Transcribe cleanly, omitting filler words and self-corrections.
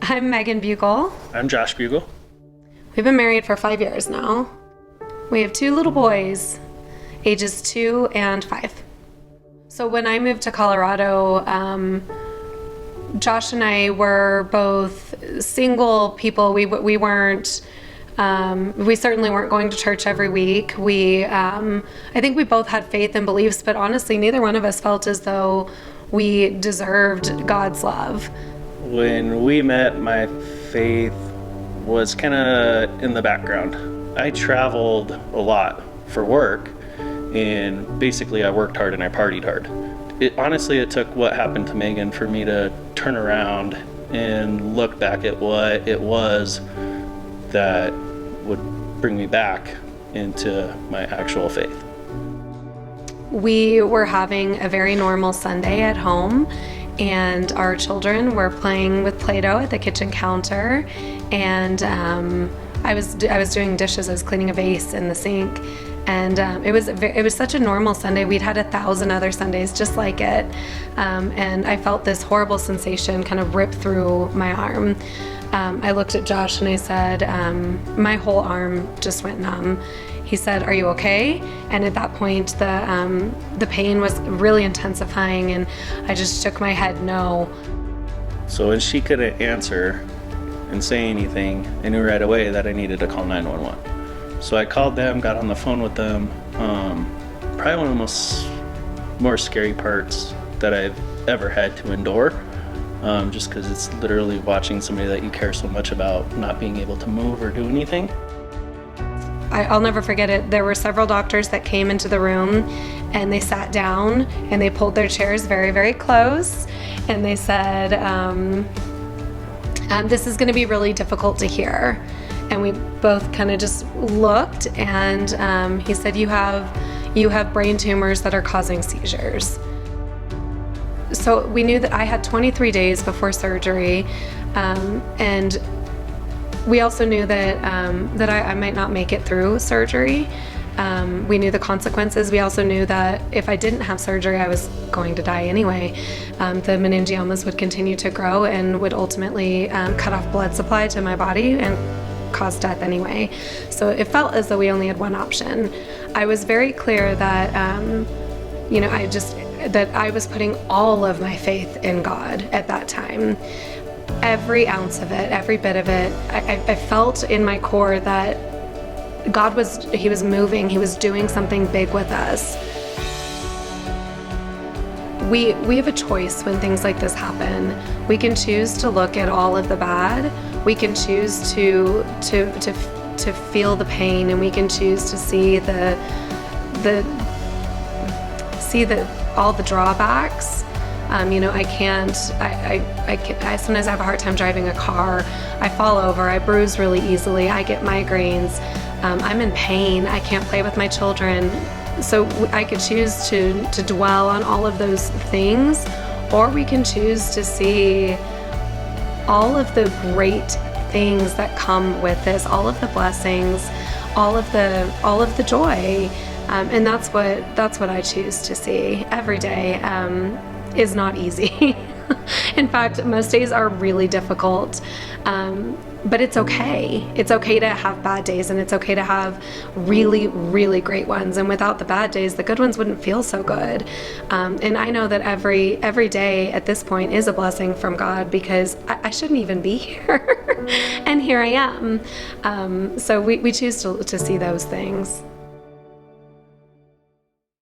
I'm Megan Bugle. I'm Josh Bugle. We've been married for 5 years now. We have 2 little boys, ages 2 and 5. So when I moved to Colorado, Josh and I were both single people. We weren't, we certainly weren't going to church every week. I think we both had faith and beliefs, but honestly, neither one of us felt as though we deserved God's love. When we met, my faith was kind of in the background. I traveled a lot for work, and basically I worked hard and I partied hard. Honestly, it took what happened to Megan for me to turn around and look back at what it was that would bring me back into my actual faith. We were having a very normal Sunday at home, and our children were playing with Play-Doh at the kitchen counter, and I was doing dishes. I was cleaning a vase in the sink, and it was such a normal Sunday. We'd had 1,000 other Sundays just like it, and I felt this horrible sensation kind of rip through my arm. I looked at Josh and I said, my whole arm just went numb. He said, "Are you okay?" And at that point, the pain was really intensifying, and I just shook my head no. So when she couldn't answer and say anything, I knew right away that I needed to call 911. So I called them, got on the phone with them. Probably one of the most more scary parts that I've ever had to endure, just because it's literally watching somebody that you care so much about not being able to move or do anything. I'll never forget it. There were several doctors that came into the room, and they sat down and they pulled their chairs very, very close, and they said, "This is going to be really difficult to hear." And we both kind of just looked, and he said, "You have brain tumors that are causing seizures." So we knew that I had 23 days before surgery, and we also knew that I might not make it through surgery. We knew the consequences. We also knew that if I didn't have surgery, I was going to die anyway. The meningiomas would continue to grow and would ultimately cut off blood supply to my body and cause death anyway. So it felt as though we only had one option. I was very clear that, that I was putting all of my faith in God at that time. Every ounce of it, every bit of it. I felt in my core that God was moving, He was doing something big with us. We have a choice when things like this happen. We can choose to look at all of the bad. We can choose to feel the pain, and we can choose to see all the drawbacks. I sometimes have a hard time driving a car. I fall over, I bruise really easily, I get migraines. I'm in pain, I can't play with my children. So I could choose to dwell on all of those things, or we can choose to see all of the great things that come with this, all of the blessings, all of the joy. And that's what I choose to see every day. Is not easy. In fact, most days are really difficult, but it's okay. It's okay to have bad days, and it's okay to have really, really great ones. And without the bad days, the good ones wouldn't feel so good. And I know that every day at this point is a blessing from God, because I shouldn't even be here, and here I am. So we choose to see those things.